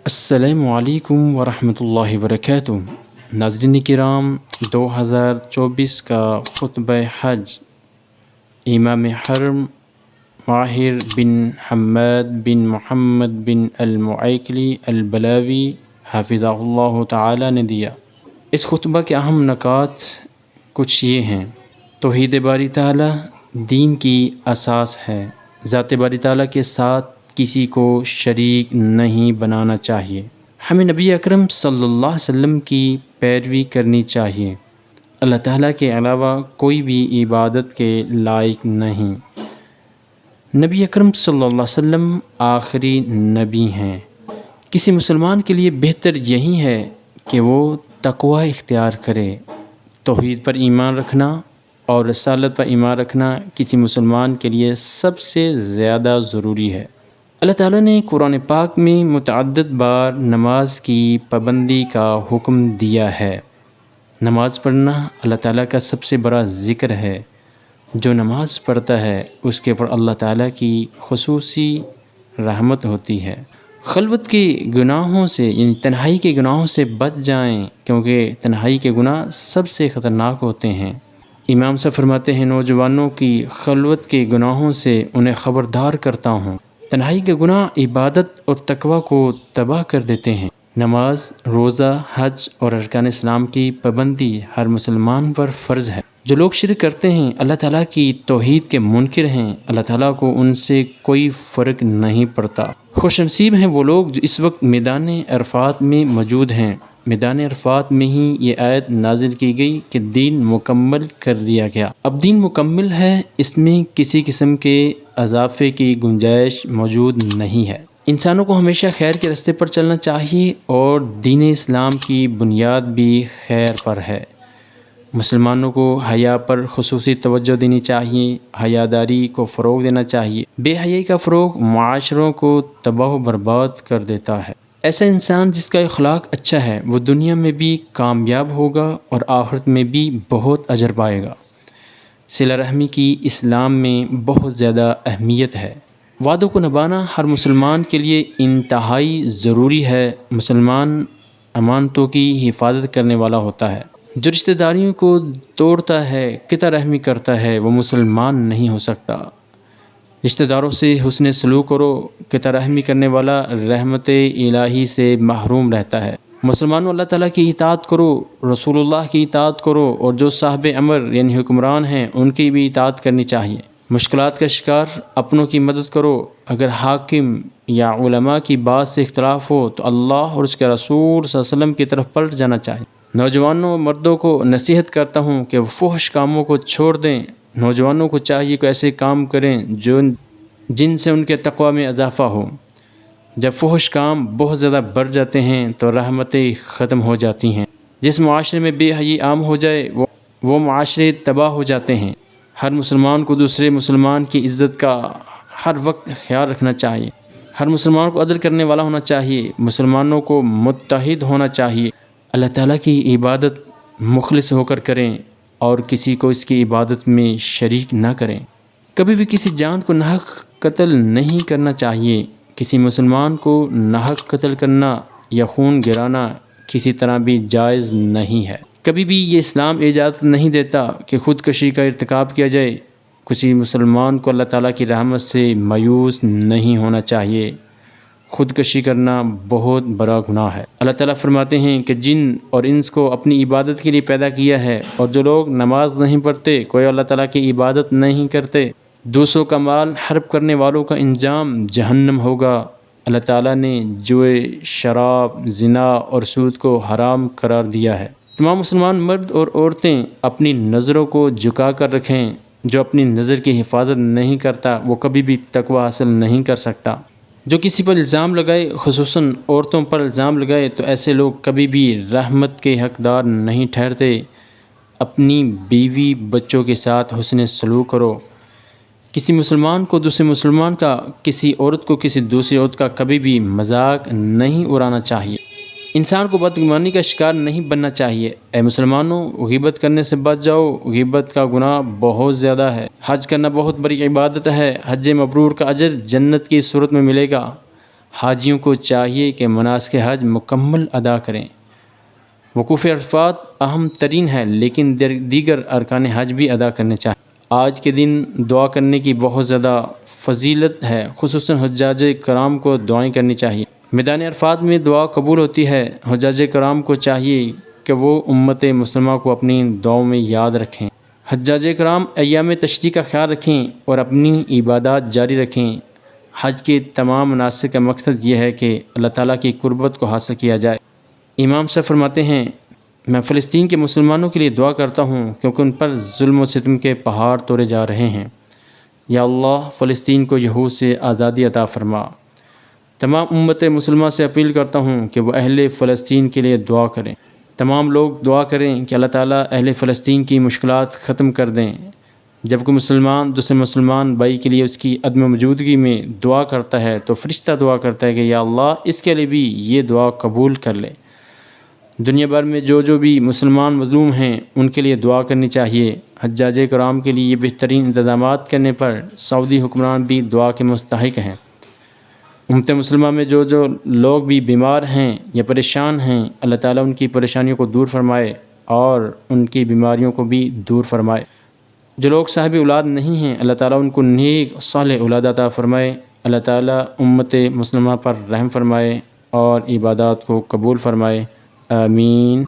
السلام علیکم ورحمۃ اللہ وبرکاتہ۔ ناظرین کرام، 2024 کا خطبہ حج امام حرم ماہر بن حماد بن محمد بن المعیکلی البلاوی حفظہ اللہ تعالی نے دیا۔ اس خطبہ کے اہم نکات کچھ یہ ہیں۔ توحید باری تعالی دین کی اساس ہے۔ ذات باری تعالی کے ساتھ کسی کو شریک نہیں بنانا چاہیے۔ ہمیں نبی اکرم صلی اللہ علیہ وسلم کی پیروی کرنی چاہیے۔ اللہ تعالیٰ کے علاوہ کوئی بھی عبادت کے لائق نہیں۔ نبی اکرم صلی اللہ علیہ وسلم آخری نبی ہیں۔ کسی مسلمان کے لیے بہتر یہی ہے کہ وہ تقوی اختیار کرے۔ توحید پر ایمان رکھنا اور رسالت پر ایمان رکھنا کسی مسلمان کے لیے سب سے زیادہ ضروری ہے۔ اللہ تعالیٰ نے قرآن پاک میں متعدد بار نماز کی پابندی کا حکم دیا ہے۔ نماز پڑھنا اللہ تعالیٰ کا سب سے بڑا ذکر ہے۔ جو نماز پڑھتا ہے اس کے اوپر اللہ تعالیٰ کی خصوصی رحمت ہوتی ہے۔ خلوت کے گناہوں سے یعنی تنہائی کے گناہوں سے بچ جائیں، کیونکہ تنہائی کے گناہ سب سے خطرناک ہوتے ہیں۔ امام صاحب فرماتے ہیں، نوجوانوں کی خلوت کے گناہوں سے انہیں خبردار کرتا ہوں۔ تنہائی کے گناہ عبادت اور تقوی کو تباہ کر دیتے ہیں۔ نماز، روزہ، حج اور ارکان اسلام کی پابندی ہر مسلمان پر فرض ہے۔ جو لوگ شرک کرتے ہیں، اللہ تعالیٰ کی توحید کے منکر ہیں، اللہ تعالیٰ کو ان سے کوئی فرق نہیں پڑتا۔ خوش نصیب ہیں وہ لوگ جو اس وقت میدان عرفات میں موجود ہیں۔ میدان عرفات میں ہی یہ آیت نازل کی گئی کہ دین مکمل کر دیا گیا۔ اب دین مکمل ہے، اس میں کسی قسم کے اضافے کی گنجائش موجود نہیں ہے۔ انسانوں کو ہمیشہ خیر کے راستے پر چلنا چاہیے اور دین اسلام کی بنیاد بھی خیر پر ہے۔ مسلمانوں کو حیا پر خصوصی توجہ دینی چاہیے۔ حیاداری کو فروغ دینا چاہیے۔ بے حیائی کا فروغ معاشروں کو تباہ و برباد کر دیتا ہے۔ ایسا انسان جس کا اخلاق اچھا ہے وہ دنیا میں بھی کامیاب ہوگا اور آخرت میں بھی بہت اجر پائے گا۔ صلہ رحمی کی اسلام میں بہت زیادہ اہمیت ہے۔ وعدوں کو نبھانا ہر مسلمان کے لیے انتہائی ضروری ہے۔ مسلمان امانتوں کی حفاظت کرنے والا ہوتا ہے۔ جو رشتہ داریوں کو توڑتا ہے، قطع رحمی کرتا ہے، وہ مسلمان نہیں ہو سکتا۔ رشتہ داروں سے حسن سلوک کرو۔ قطع رحمی کرنے والا رحمت الہی سے محروم رہتا ہے۔ مسلمانوں، اللہ تعالیٰ کی اطاعت کرو، رسول اللہ کی اطاعت کرو، اور جو صاحب امر یعنی حکمران ہیں ان کی بھی اطاعت کرنی چاہیے۔ مشکلات کا شکار اپنوں کی مدد کرو۔ اگر حاکم یا علماء کی بات سے اختلاف ہو تو اللہ اور اس کے رسول صلی اللہ علیہ وسلم کی طرف پلٹ جانا چاہیے۔ نوجوانوں، مردوں کو نصیحت کرتا ہوں کہ وہ فحش کاموں کو چھوڑ دیں۔ نوجوانوں کو چاہیے کہ ایسے کام کریں جن سے ان کے تقوی میں اضافہ ہو۔ جب فحش کام بہت زیادہ بڑھ جاتے ہیں تو رحمتیں ختم ہو جاتی ہیں۔ جس معاشرے میں بے حیائی عام ہو جائے وہ معاشرے تباہ ہو جاتے ہیں۔ ہر مسلمان کو دوسرے مسلمان کی عزت کا ہر وقت خیال رکھنا چاہیے۔ ہر مسلمان کو عدل کرنے والا ہونا چاہیے۔ مسلمانوں کو متحد ہونا چاہیے۔ اللہ تعالیٰ کی عبادت مخلص ہو کر کریں اور کسی کو اس کی عبادت میں شریک نہ کریں۔ کبھی بھی کسی جان کو ناحق قتل نہیں کرنا چاہیے۔ کسی مسلمان کو ناحق قتل کرنا یا خون گرانا کسی طرح بھی جائز نہیں ہے۔ کبھی بھی یہ اسلام اجازت نہیں دیتا کہ خودکشی کا ارتکاب کیا جائے۔ کسی مسلمان کو اللہ تعالیٰ کی رحمت سے مایوس نہیں ہونا چاہیے۔ خودکشی کرنا بہت بڑا گناہ ہے۔ اللہ تعالیٰ فرماتے ہیں کہ جن اور انس کو اپنی عبادت کے لیے پیدا کیا ہے، اور جو لوگ نماز نہیں پڑھتے، کوئی اللہ تعالیٰ کی عبادت نہیں کرتے، دوسروں کا مال حرب کرنے والوں کا انجام جہنم ہوگا۔ اللہ تعالیٰ نے جوئے، شراب، زنا اور سود کو حرام قرار دیا ہے۔ تمام مسلمان مرد اور عورتیں اپنی نظروں کو جھکا کر رکھیں۔ جو اپنی نظر کی حفاظت نہیں کرتا وہ کبھی بھی تقوی حاصل نہیں کر سکتا۔ جو کسی پر الزام لگائے، خصوصاً عورتوں پر الزام لگائے، تو ایسے لوگ کبھی بھی رحمت کے حقدار نہیں ٹھہرتے۔ اپنی بیوی بچوں کے ساتھ حسن سلوک کرو۔ کسی مسلمان کو دوسرے مسلمان کا، کسی عورت کو کسی دوسری عورت کا کبھی بھی مذاق نہیں اڑانا چاہیے۔ انسان کو بدگمانی کا شکار نہیں بننا چاہیے۔ اے مسلمانوں، غیبت کرنے سے بچ جاؤ۔ غیبت کا گناہ بہت زیادہ ہے۔ حج کرنا بہت بڑی عبادت ہے۔ حج مبرور کا اجر جنت کی صورت میں ملے گا۔ حاجیوں کو چاہیے کہ مناسک حج مکمل ادا کریں۔ وقوف عرفات اہم ترین ہے، لیکن دیگر ارکان حج بھی ادا کرنے چاہیے۔ آج کے دن دعا کرنے کی بہت زیادہ فضیلت ہے، خصوصاً حجاج کرام کو دعائیں کرنی چاہیے۔ میدان عرفات میں دعا قبول ہوتی ہے۔ حجاج کرام کو چاہیے کہ وہ امت مسلمہ کو اپنی دعاؤں میں یاد رکھیں۔ حجاج کرام ایام تشریق کا خیال رکھیں اور اپنی عبادات جاری رکھیں۔ حج کے تمام مناسک کا مقصد یہ ہے کہ اللہ تعالیٰ کی قربت کو حاصل کیا جائے۔ امام صاحب فرماتے ہیں، میں فلسطین کے مسلمانوں کے لیے دعا کرتا ہوں کیونکہ ان پر ظلم و ستم کے پہاڑ توڑے جا رہے ہیں۔ یا اللہ، فلسطین کو یہود سے آزادی عطا فرما۔ تمام امت مسلمہ سے اپیل کرتا ہوں کہ وہ اہل فلسطین کے لیے دعا کریں۔ تمام لوگ دعا کریں کہ اللہ تعالیٰ اہل فلسطین کی مشکلات ختم کر دیں۔ جب کوئی مسلمان دوسرے مسلمان بھائی کے لیے اس کی عدم موجودگی میں دعا کرتا ہے تو فرشتہ دعا کرتا ہے کہ یا اللہ اس کے لیے بھی یہ دعا قبول کر لے۔ دنیا بھر میں جو بھی مسلمان مظلوم ہیں ان کے لیے دعا کرنی چاہیے۔ حجاج کرام کے لیے یہ بہترین انتظامات کرنے پر سعودی حکمران بھی دعا کے مستحق ہیں۔ امت مسلمہ میں جو لوگ بھی بیمار ہیں یا پریشان ہیں، اللہ تعالیٰ ان کی پریشانیوں کو دور فرمائے اور ان کی بیماریوں کو بھی دور فرمائے۔ جو لوگ صاحب اولاد نہیں ہیں، اللہ تعالیٰ ان کو نیک صالح اولاد عطا فرمائے۔ اللہ تعالیٰ امت مسلمہ پر رحم فرمائے اور عبادات کو قبول فرمائے۔ آمین۔